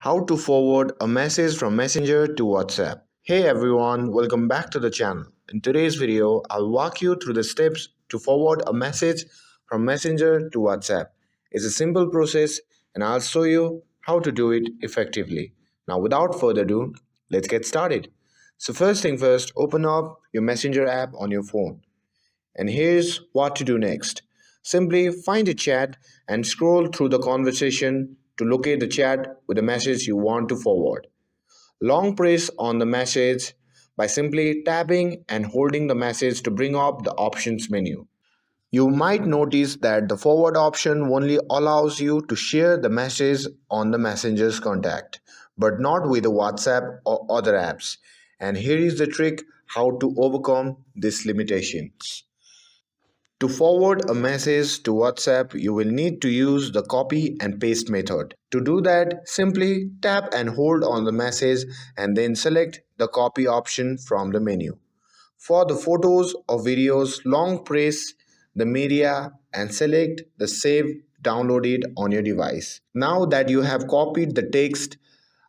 How to forward a message from Messenger to WhatsApp. Hey everyone, welcome back to the channel. In today's video, I'll walk you through the steps to forward a message from Messenger to WhatsApp. It's a simple process and I'll show you how to do it effectively. Now, without further ado, let's get started. So, first thing first, open up your Messenger app on your phone. And here's what to do next. Simply find a chat and scroll through the conversation to locate the chat with the message you want to forward. Long press on the message by simply tapping and holding the message to bring up the options menu. You might notice that the forward option only allows you to share the message on the messenger's contact, but not with the WhatsApp or other apps. And here is the trick how to overcome these limitations. To forward a message to WhatsApp, you will need to use the copy and paste method. To do that, simply tap and hold on the message and then select the copy option from the menu. For the photos or videos, long press the media and select the save downloaded on your device. Now that you have copied the text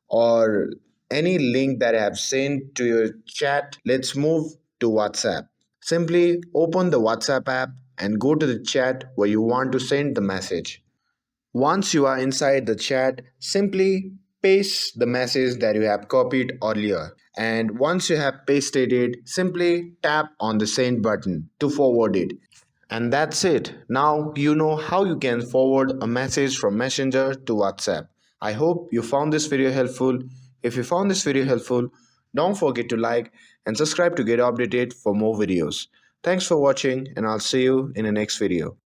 or any link that I have sent to your chat, let's move to WhatsApp. Simply open the WhatsApp app and go to the chat where you want to send the message. Once you are inside the chat, simply paste the message that you have copied earlier. And once you have pasted it, simply tap on the send button to forward it. And that's it. Now you know how you can forward a message from Messenger to WhatsApp. I hope you found this video helpful. If you found this video helpful, don't forget to like and subscribe to get updated for more videos. Thanks for watching and I'll see you in the next video.